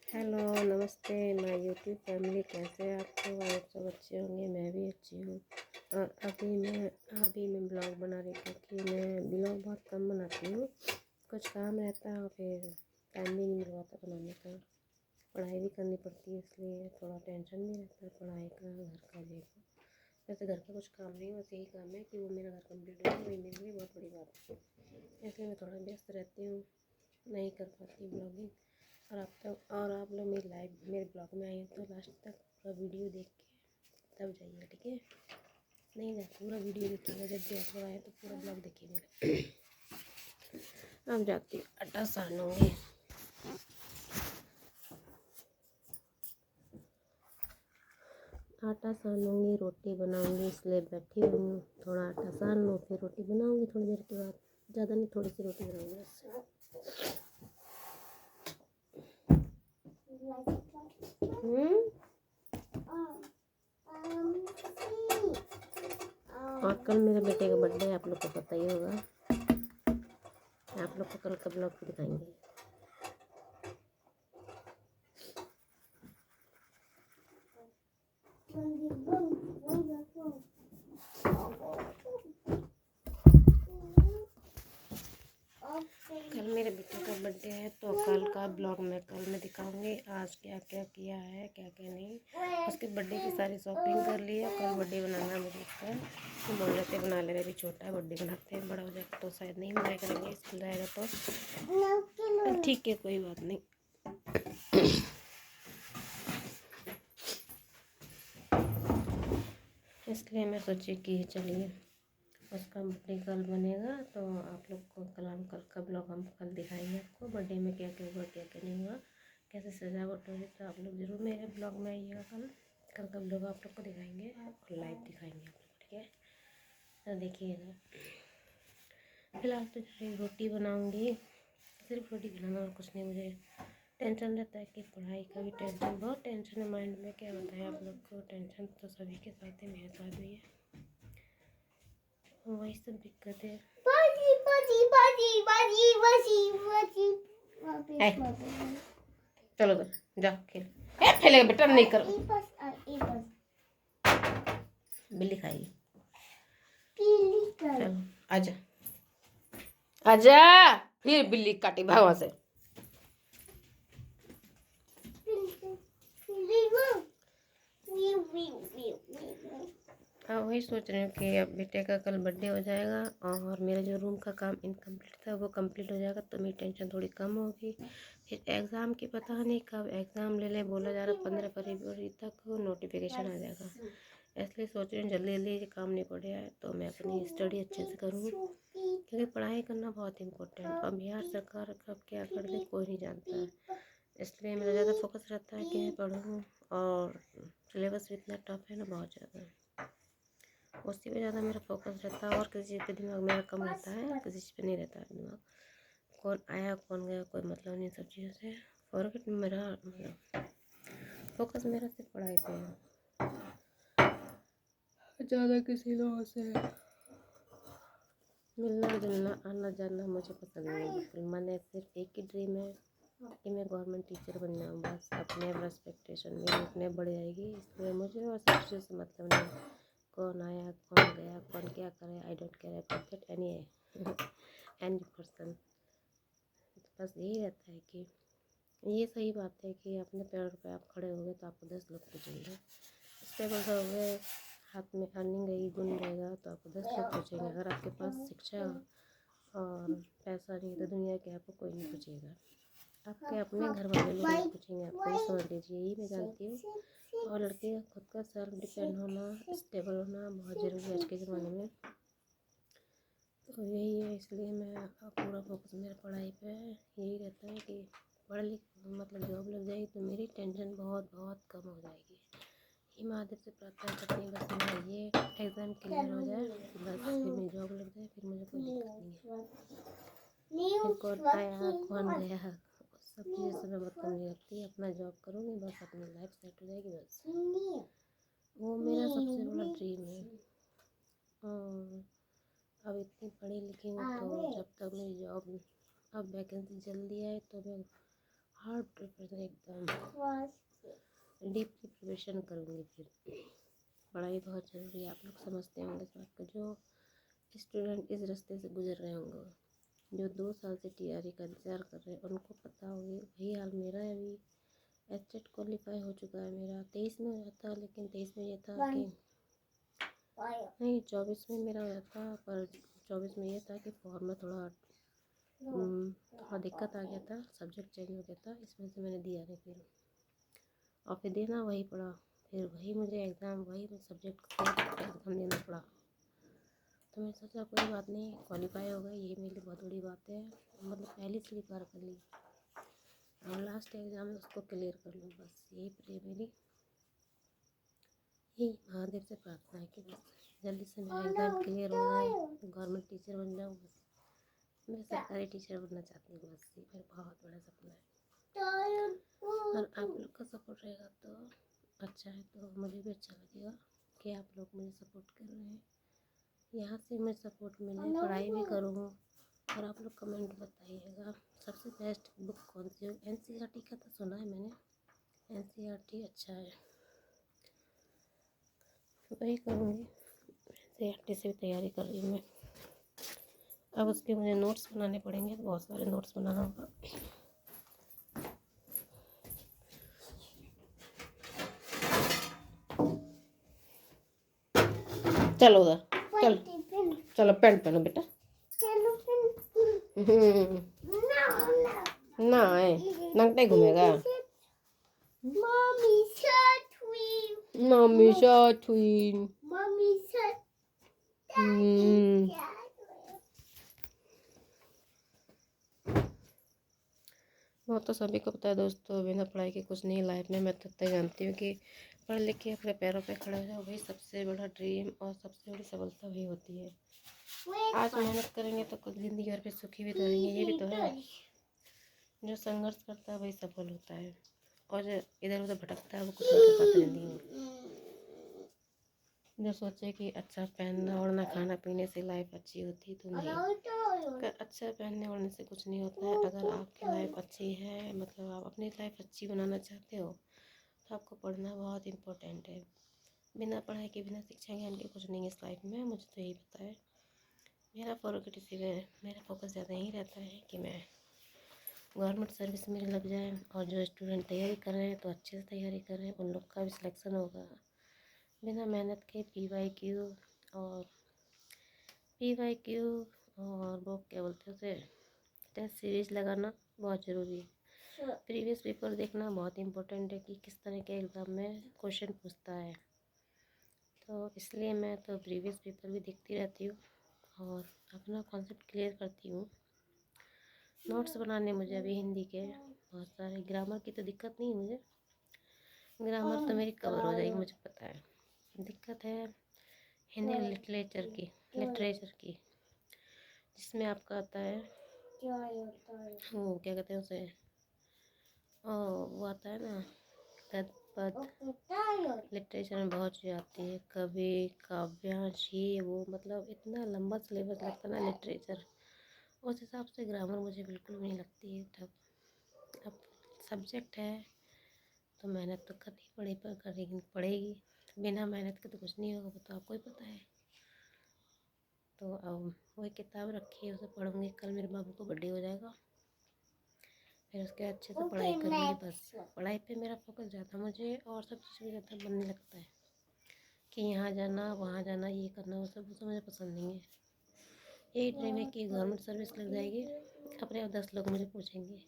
Hello, नमस्ते my YouTube family. कैसे हैं आप लोग? आप सब अच्छे होंगे, मैं भी अच्छी हूँ। और अभी मैं ब्लॉग बना रही थी कि मैं ब्लॉग बहुत कम बनाती हूँ। कुछ काम रहता है और फिर टाइम भी नहीं मिल पाता बनाने का। पढ़ाई भी करनी पड़ती है, इसलिए थोड़ा टेंशन भी रहता है पढ़ाई का, घर का, ये का। वैसे घर का कुछ काम नहीं, बस यही काम है कि वो मेरा घर कम्प्लीट हो जाए, वही मेरे लिए बहुत बड़ी बात है। इसलिए मैं थोड़ा व्यस्त रहती हूँ, नहीं कर पाती ब्लॉगिंग। और आप लोग मेरे ब्लॉग में आए हैं तो लास्ट तक पूरा वीडियो देख के तब जाइएगा, ठीक है? नहीं ना, पूरा वीडियो देखिएगा। जब भी आप लोग आए तो पूरा ब्लॉग देखिएगा। अब जाती हूँ, आटा सानूंगी। आटा सानूंगी, रोटी बनाऊंगी, इसलिए बैठी हुई हूँ। थोड़ा आटा सान लूँ, फिर रोटी बनाऊंगी थोड़ी देर के बाद। ज़्यादा नहीं, थोड़ी सी रोटी बनाऊंगी बस। और कल मेरे बेटे का बर्थडे है, आप लोग को पता ही होगा। आप लोग को कल का ब्लॉग भी दिखाएंगे। कल मेरे बेटे का बर्थडे है तो कल का ब्लॉग मैं दिखाऊंगी। आज क्या क्या किया है, क्या क्या नहीं। उसके बर्थडे की सारी शॉपिंग कर ली है। कल बर्थडे बनाना मुझे है तो बोल रहे थे बना ले रहे। अभी छोटा है, बर्थडे बनाते हैं, बड़ा हो जाएगा तो शायद नहीं मनाया करेंगे। स्कूल जाएगा तो ठीक है, कोई बात नहीं। इसलिए मैं सोची कि चलिए उसका बर्थडे कल बनेगा तो आप लोग को कल का ब्लॉग हम कल दिखाएंगे। आपको बर्थडे में क्या क्या हुआ, क्या क्या नहीं हुआ, कैसे सजावट हुई, तो आप लोग ज़रूर मेरे ब्लॉग में आइएगा। कल का ब्लॉग आप लोग को दिखाएंगे और लाइव दिखाएंगे आप लोग, ठीक है? तो देखिएगा। फिलहाल तो रोटी बनाऊँगी, सिर्फ रोटी बनाना और कुछ नहीं। मुझे टेंशन रहता है कि पढ़ाई का भी टेंशन, बहुत टेंशन है माइंड में। क्या बताएं आप लोग को, टेंशन तो सभी के साथ है, मेरे साथ भी है। वही सब दिक्कत है। चलो जाओ खेल। खेलेगा बेटा, नहीं करो। बिल्ली खाएगी। चलो आजा आजा, फिर बिल्ली काटी भाव से। हाँ, वही सोच रही हूँ कि अब बेटे का कल बर्थडे हो जाएगा और मेरा जो रूम का काम इनकम्प्लीट था वो कंप्लीट हो जाएगा तो मेरी टेंशन थोड़ी कम होगी। फिर एग्ज़ाम की पता नहीं कब एग्ज़ाम ले बोला जा रहा, 15 फरवरी तक नोटिफिकेशन आ जाएगा। इसलिए सोच रही हूँ जल्दी जल्दी काम नहीं पड़े तो मैं अपनी स्टडी अच्छे से करूँ, क्योंकि पढ़ाई करना बहुत इम्पोर्टेंट। और बिहार सरकार कब क्या कर दे कोई नहीं जानता है। इसलिए मेरा ज़्यादा फोकस रहता है कि मैं पढ़ूँ। और सिलेबस भी इतना टफ है ना, बहुत ज़्यादा, उसी पे ज़्यादा मेरा फोकस रहता है। और किसी चीज़ पे दिमाग मेरा कम रहता है, किसी चीज़ पे नहीं रहता है दिमाग। कौन आया कौन गया कोई मतलब नहीं, सब चीज़ों से फॉरगेट। मेरा मतलब फोकस मेरा सिर्फ पढ़ाई पे है, ज़्यादा किसी लोगों से मिलना जुलना आना जाना मुझे पसंद नहीं है बिल्कुल। मैंने सिर्फ एक ही ड्रीम है कि मैं गवर्नमेंट टीचर बन जाऊँ, बस। अपने एक्सपेक्टेशन मेरी इतने बढ़ जाएगी, इसलिए मुझे बस सब चीज़ों से मतलब नहीं। कौन आया कौन गया, कौन क्या करे, I don't care about that any person. बस यही रहता है कि ये सही बात है कि अपने पैरों पे आप खड़े हो गए तो आपको 10 लोग पूछेंगे। स्टेबल हो गए, हाथ में अर्निंग रहेगी, गुण रहेगा तो आपको 10 लोग पूछेंगे। अगर आपके पास शिक्षा और पैसा नहीं तो दुनिया के आपको कोई नहीं पूछेगा। आपके अपने घर वाले लोग नहीं पूछेंगे आपको, ये समझ लीजिए। यही मैं जानती हूँ। और लड़के का खुद का सेल्फ डिपेंड होना, स्टेबल होना बहुत ज़रूरी है आज के ज़माने में। तो यही है, इसलिए मैं पूरा फोकस मेरा पढ़ाई पे है। यही रहता है कि पढ़ लिख मतलब जॉब लग जाएगी तो मेरी टेंशन बहुत बहुत कम हो जाएगी। ही महादेव से प्रार्थना करती हूँ बस मेरा ये एग्ज़ाम क्लियर हो जाए, बस फिर मेरी जॉब लग जाए, फिर मुझे कोई दिक्कत नहीं है। फिर कौन आया कौन गया सब चीज़ों से मैं मतलब नहीं रखती। अपना जॉब करूँगी बस, अपनी लाइफ सेट हो जाएगी बस। वो मेरा सबसे बड़ा ड्रीम है। और अब इतनी पढ़ी लिखी हूँ तो जब तक मेरी जॉब अब वैकेंसी जल्दी आए तो मैं हार्ड प्रिपरेशन एकदम डीपली प्रिपरेशन करूँगी। फिर पढ़ाई बहुत ज़रूरी है, आप लोग समझते होंगे इस बात को। जो स्टूडेंट इस रास्ते से गुजर रहे होंगे, जो 2 साल से टीआरई का इंतज़ार कर रहे हैं, उनको पता होगी। वही हाल मेरा है। अभी एचटेट क्वालिफाई हो चुका है मेरा, 23 में हो जाता, लेकिन 23 में ये था कि नहीं 24 में मेरा हो जाता, पर 24 में ये था कि फॉर्म में थोड़ा दिक्कत आ गया था, सब्जेक्ट चेंज हो गया था, इस वजह से मैंने दिया नहीं। फिर और फिर देना वही पड़ा, फिर वही मुझे एग्ज़ाम, वही सब्जेक्ट का एग्ज़ाम देना पड़ा। तो मैंने सोचा कोई बात नहीं, क्वालिफाई हो गई, यही मेरे लिए बहुत बड़ी बात है। मतलब पहली स्वीकार कर ली और लास्ट एग्ज़ाम उसको क्लियर कर लूँ, बस यही प्रे मेरी, यही महादेव से प्रार्थना है कि बस जल्दी से मेरा एग्ज़ाम क्लियर हो जाए, गवर्नमेंट टीचर बन जाऊँ। बस मैं सरकारी टीचर बनना चाहती हूँ, बस ये मेरा बहुत बड़ा सपना है। और आप लोग का सपोर्ट रहेगा तो अच्छा है, तो मुझे भी अच्छा लगेगा कि आप लोग मुझे सपोर्ट कर रहे हैं। यहाँ से मैं सपोर्ट मिले, पढ़ाई भी करूँ। और आप लोग कमेंट बताइएगा सबसे बेस्ट बुक कौन सी हो। एनसीईआरटी का तो सुना है मैंने, एनसीईआरटी अच्छा है, वही करूँगी। एनसीईआरटी से भी तैयारी कर रही हूँ मैं। अब उसके मुझे नोट्स बनाने पड़ेंगे, बहुत सारे नोट्स बनाना होगा। चलो उधर, चलो चलो पैंट पहनो बेटा। ना है नंगटे घूमेगा। मम्मी साथ हुई। वो तो सभी को पता है दोस्तों, बिना पढ़ाई के कुछ नहीं लाइफ में। मैं तब तक जानती हूँ कि पढ़ लिख के अपने पैरों पे खड़े हो जाओ, वही सबसे बड़ा ड्रीम और सबसे बड़ी सफलता वही होती है। आज मेहनत करेंगे तो कुछ ज़िंदगी भर पे सुखी भी तो रहेंगे, ये भी तो है। जो संघर्ष करता है वही सफल होता है, और जो इधर उधर भटकता है वो कुछ नहीं कर पाता ज़िंदगी में। जो सोचे कि अच्छा पहनना ओढ़ना खाना पीने से लाइफ अच्छी होती है, तो नहीं। अगर अच्छा पहनने ओढ़ने से कुछ नहीं होता है। अगर आपकी लाइफ अच्छी है, मतलब आप अपनी लाइफ अच्छी बनाना चाहते हो, तो आपको पढ़ना बहुत इम्पोर्टेंट है। बिना पढ़ाई के, बिना शिक्षा ज्ञान के कुछ नहीं है इस लाइफ में, मुझे तो यही पता है। मेरा फोकस इसी में, मेरा फोकस ज़्यादा यही रहता है कि मैं गवर्नमेंट सर्विस में लग जाए। और जो स्टूडेंट तैयारी कर रहे हैं तो अच्छे से तैयारी कर रहे हैं, उन लोग का भी सिलेक्शन होगा। बिना मेहनत के पीवाईक्यू और वो क्या बोलते हैं उसे, टेस्ट सीरीज लगाना बहुत ज़रूरी है। प्रीवियस पेपर देखना बहुत इम्पोर्टेंट है कि किस तरह के एग्ज़ाम में क्वेश्चन पूछता है। तो इसलिए मैं तो प्रीवियस पेपर भी देखती रहती हूँ और अपना कॉन्सेप्ट क्लियर करती हूँ। नोट्स बनाने मुझे अभी हिंदी के बहुत सारे, ग्रामर की तो दिक्कत नहीं है मुझे, ग्रामर तो मेरी कवर हो जाएगी, मुझे पता है। दिक्कत है हिंदी लिटरेचर की, जिसमें आपका आता है वो क्या कहते हैं उसे, वो आता है ना गद पद। लिटरेचर में बहुत चीज़ आती है, कवि काव्यांश, ये वो, मतलब इतना लंबा सिलेबस लगता है ना लिटरेचर। उस हिसाब से ग्रामर मुझे बिल्कुल भी नहीं लगती है टफ। अब सब्जेक्ट है तो मेहनत तो करनी पड़ेगी। बिना मेहनत के तो कुछ नहीं होगा, वो तो आपको ही पता है। तो अब वही किताब रखी है, उसे पढ़ूँगी। कल मेरे बाबू को बर्थडे हो जाएगा, फिर उसके अच्छे से पढ़ाई करूँगी। बस पढ़ाई पे मेरा फोकस ज़्यादा, मुझे और सब चीज़ में ज़्यादा बनने लगता है कि यहाँ जाना वहाँ जाना, ये करना वो सब मुझे पसंद नहीं है। यही ड्रीम है कि गवर्नमेंट सर्विस लग जाएगी, अपने 10 लोग मुझे पूछेंगे,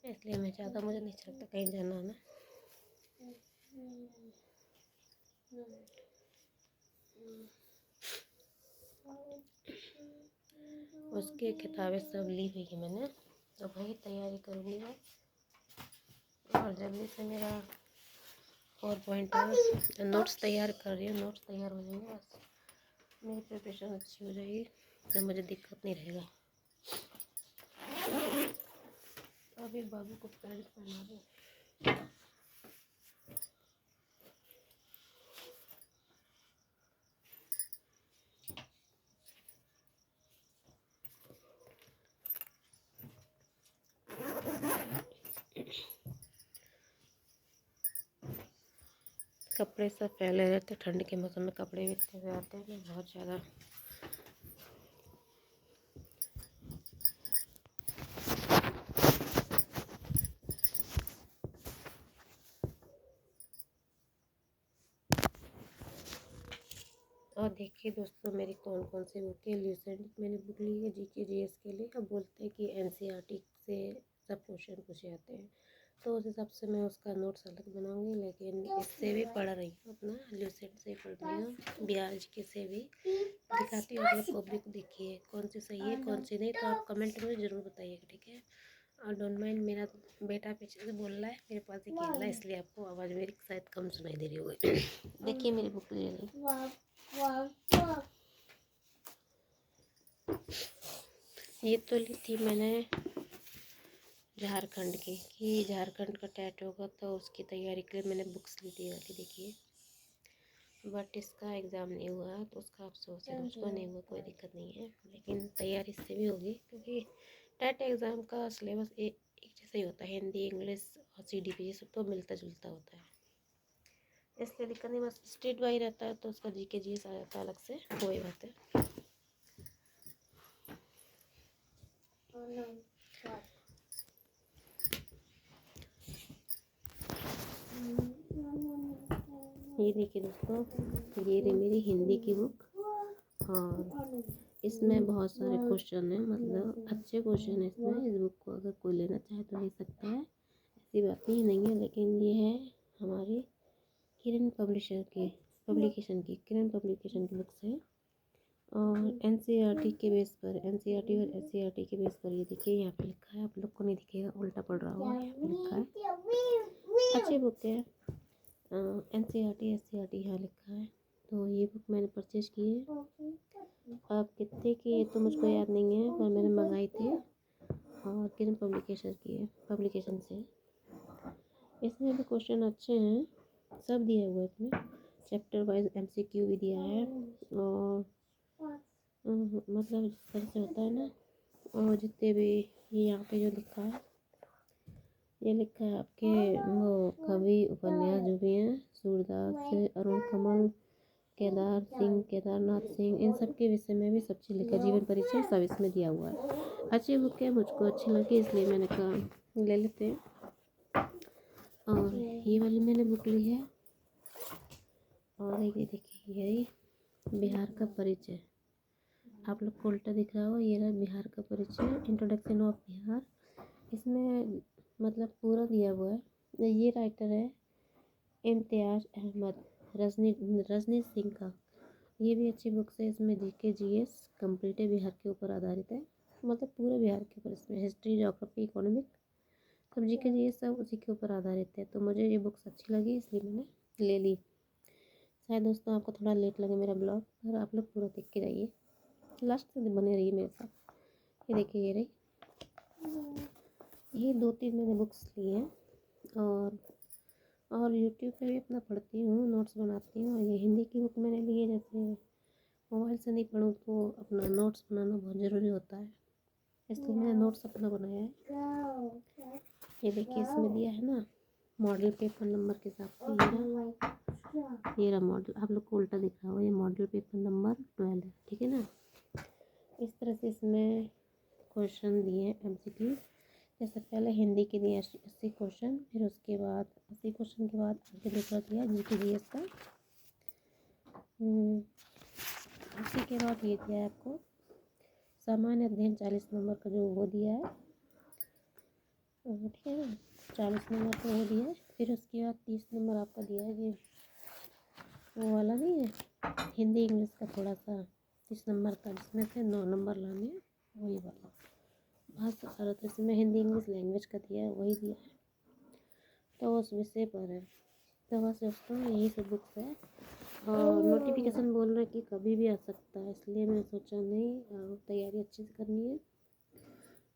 इसलिए मैं ज़्यादा, मुझे नहीं अच्छा लगता कहीं जाना आना। उसकी किताबें सब ली हुई है मैंने, तो वही तैयारी करूँगी मैं। और जल्दी से मेरा 4 पॉइंट नोट्स तैयार कर रही हूँ, नोट्स तैयार हो जाएंगे, बस मेरी प्रिपरेशन अच्छी हो जाएगी तो मुझे दिक्कत नहीं रहेगा। अभी बाबू को पैंट पहना दूँ। कपड़े सब फैले रहते, ठंड के मौसम में कपड़े भी इतने से आते हैं बहुत ज़्यादा। और देखिए दोस्तों, मेरी कौन कौन सी बुक है। रिसेंट मैंने बुक ली है जीके जीएस के लिए। अब बोलते हैं कि एनसीईआरटी से सब क्वेश्चन पूछे जाते हैं, तो उस हिसाब से मैं उसका नोट्स अलग बनाऊंगी। लेकिन इससे भी पढ़ रही हूँ, अपना ल्यूसेंट से पढ़ रही हूँ, बिहार जीके से भी दिखाती हूँ। आप लोग को बुक देखिए कौन सी सही है कौन सी नहीं, तो आप कमेंट में ज़रूर बताइएगा, ठीक है। और डोंट माइंड, मेरा बेटा पीछे से बोल रहा है, मेरे पास ही खेल रहा है, इसलिए आपको आवाज़ मेरी शायद कम सुनाई दे रही होगी। देखिए मेरी बुक ले ली। ये तो ली थी मैंने झारखंड की, कि झारखंड का टेट होगा तो उसकी तैयारी के लिए मैंने बुक्स ली थी वाली, देखिए। बट इसका एग्ज़ाम नहीं हुआ तो उसका अफसोस है, मुझको नहीं हुआ, कोई दिक्कत नहीं है, लेकिन तैयारी इससे भी होगी क्योंकि टेट एग्ज़ाम का सिलेबस एक जैसा ही होता है। हिंदी, इंग्लिश और CDP सब तो मिलता जुलता होता है, इसलिए दिक्कत नहीं। बस स्टेट वाइज रहता है तो उसका जीके जीएस आ जाता है अलग से, वही बात है। ये देखिए दोस्तों, ये रही मेरी हिंदी की बुक, और इसमें बहुत सारे क्वेश्चन हैं, मतलब अच्छे क्वेश्चन है इसमें। इस बुक को अगर कोई लेना चाहे तो ले सकता है, ऐसी बात ही नहीं है। लेकिन ये है हमारी किरण पब्लिकेशन की बुक्स है, और एनसीईआरटी के बेस पर, एनसीईआरटी और एससीईआरटी के बेस पर। ये देखिए यहाँ पे लिखा है, आप लोग को नहीं दिखेगा, उल्टा पड़ रहा होगा, यहाँ पे लिखा है। अच्छी बुक है, एनसीईआरटी एससीईआरटी यहाँ लिखा है। तो ये बुक मैंने परचेज की है। अब कितने की ये तो मुझको याद नहीं है, पर मैंने मंगाई थी, और किरण पब्लिकेशन से। इसमें भी क्वेश्चन अच्छे हैं, सब दिया हुआ है इसमें। चैप्टर वाइज MCQ भी दिया है, और मतलब जिस तरह से होता है ना, और जितने भी ये यहाँ पे जो लिखा है, ये लिखा है आपके वो कवि उपन्यास जो भी हैं, सूरदास, अरुण कमल, केदारनाथ सिंह, इन सब के विषय में भी सब चीज़ लिखा, जीवन परिचय सब इसमें दिया हुआ है। अच्छी बुक है, मुझको अच्छी लगी इसलिए मैंने कहा ले लेते हैं। और ये वाली मैंने बुक ली है। और ये देखिए, यही बिहार का परिचय, आप लोग को उल्टा दिख रहा हो, ये रहा बिहार का परिचय, इंट्रोडक्शन ऑफ बिहार। इसमें मतलब पूरा दिया हुआ है। ये राइटर है इम्तियाज़ अहमद, रजनी सिंह का। ये भी अच्छी बुक्स है। इसमें जीके जीएस कंप्लीट है, बिहार के ऊपर आधारित है, मतलब पूरे बिहार के ऊपर। इसमें हिस्ट्री, ज्योग्राफी, इकोनॉमिक, सब जीके जीएस सब उसी के ऊपर आधारित है। तो मुझे ये बुक्स अच्छी लगी इसलिए मैंने ले ली। शायद दोस्तों आपको थोड़ा लेट लगे मेरा ब्लॉग, पर आप लोग पूरा देख के जाइए, लास्ट तक बने रहिए मेरे साथ। ये देखिए, ये रही, ये 2-3 मैंने बुक्स ली हैं। और यूट्यूब पे भी अपना पढ़ती हूँ, नोट्स बनाती हूँ। और ये हिंदी की बुक मैंने ली है, जैसे मोबाइल से नहीं पढ़ूँ तो अपना नोट्स बनाना बहुत ज़रूरी होता है, इसलिए मैंने नोट्स अपना बनाया है। ये देखिए, इसमें दिया है ना मॉडल पेपर नंबर के हिसाब से। ये रहा मॉडल, आप लोग को उल्टा दिख रहा हो, ये मॉडल पेपर नंबर 12 है, ठीक है ना। इस तरह से इसमें क्वेश्चन दिए हैं MCQ। जैसे पहले हिंदी के दिए 80 क्वेश्चन, फिर उसके बाद 80 क्वेश्चन के बाद आगे दूसरा दिया जीके जीएस का। उसी के बाद ये दिया है आपको सामान्य अध्ययन 40 नंबर का, जो वो दिया है, ठीक है ना, 40 नंबर का वो दिया है। फिर उसके बाद 30 नंबर आपका दिया है, ये वो वाला नहीं है, हिंदी इंग्लिश का थोड़ा सा 30 नंबर का, जिसमें से 9 नंबर लाने हैं, वही वाला। भाषा भारत इसमें हिंदी इंग्लिश लैंग्वेज का दिया है, वही दिया है, तो उस विषय पर है। तो बस दोस्तों यही सब बुक्स है, और नोटिफिकेशन बोल रहे कि कभी भी आ सकता है, इसलिए मैं सोचा नहीं, तैयारी अच्छे से करनी है।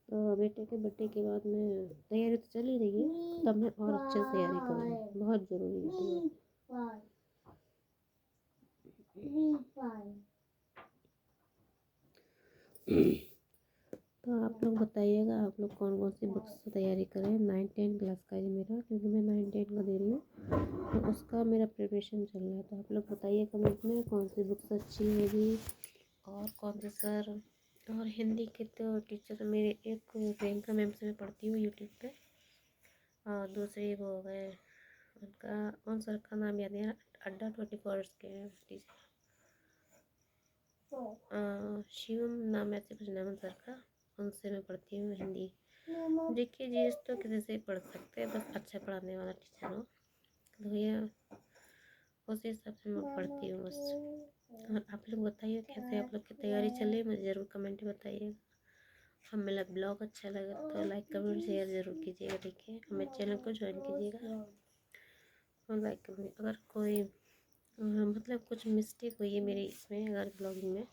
तो बेटे के बर्थडे के बाद में तैयारी तो चल ही रही है, तब मैं और अच्छे से तैयारी करूँगी, बहुत ज़रूरी है तैयारी। तो आप लोग बताइएगा आप लोग कौन कौन सी बुक्स से तैयारी करें। 9-10 क्लास का है मेरा, क्योंकि मैं 9-10 का दे रही हूँ, तो उसका मेरा प्रिपरेशन चल रहा है। तो आप लोग बताइए कमेंट में कौन सी बुक्स अच्छी होगी और कौन से सर। और हिंदी के तो टीचर मेरे, एक प्रियंका मैम से मैं पढ़ती हूँ यूट्यूब पे, और दूसरे वो हो गए, उनका उन सर का नाम याद नहीं आ रहा, अड्डा 24 के हैं टीचर, शिवम नाम ऐसे कुछ नाम है सर का, उनसे मैं पढ़ती हूँ हिंदी। देखिए जीएस तो किसी से पढ़ सकते हैं, बस अच्छा पढ़ाने वाला टीचर हो, तो ये उसी हिसाब से मैं पढ़ती हूँ बस। और आप लोग बताइए कैसे आप लोग की तैयारी चल रही है, मुझे ज़रूर कमेंट में बताइएगा। और मेरा ब्लॉग अच्छा लगा तो लाइक कमेंट शेयर ज़रूर कीजिएगा, ठीक है। और मेरे चैनल को ज्वाइन कीजिएगा और लाइक कमेंट। अगर कोई मतलब कुछ मिस्टेक हुई है मेरी इसमें, अगर ब्लॉगिंग में,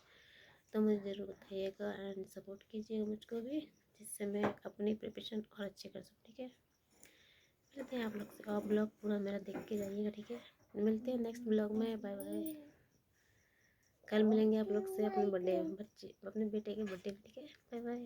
तो मुझे ज़रूर बताइएगा एंड सपोर्ट कीजिएगा मुझको भी, जिससे मैं अपनी प्रिपरेशन और अच्छे कर सकूँ, ठीक है। मिलते हैं आप लोग से, आप ब्लॉग पूरा मेरा देख के जाइएगा, ठीक है। मिलते हैं नेक्स्ट ब्लॉग में, बाय बाय। कल मिलेंगे आप लोग से अपने बर्थडे, बच्चे अपने बेटे के बर्थडे में, ठीक है। Bye bye.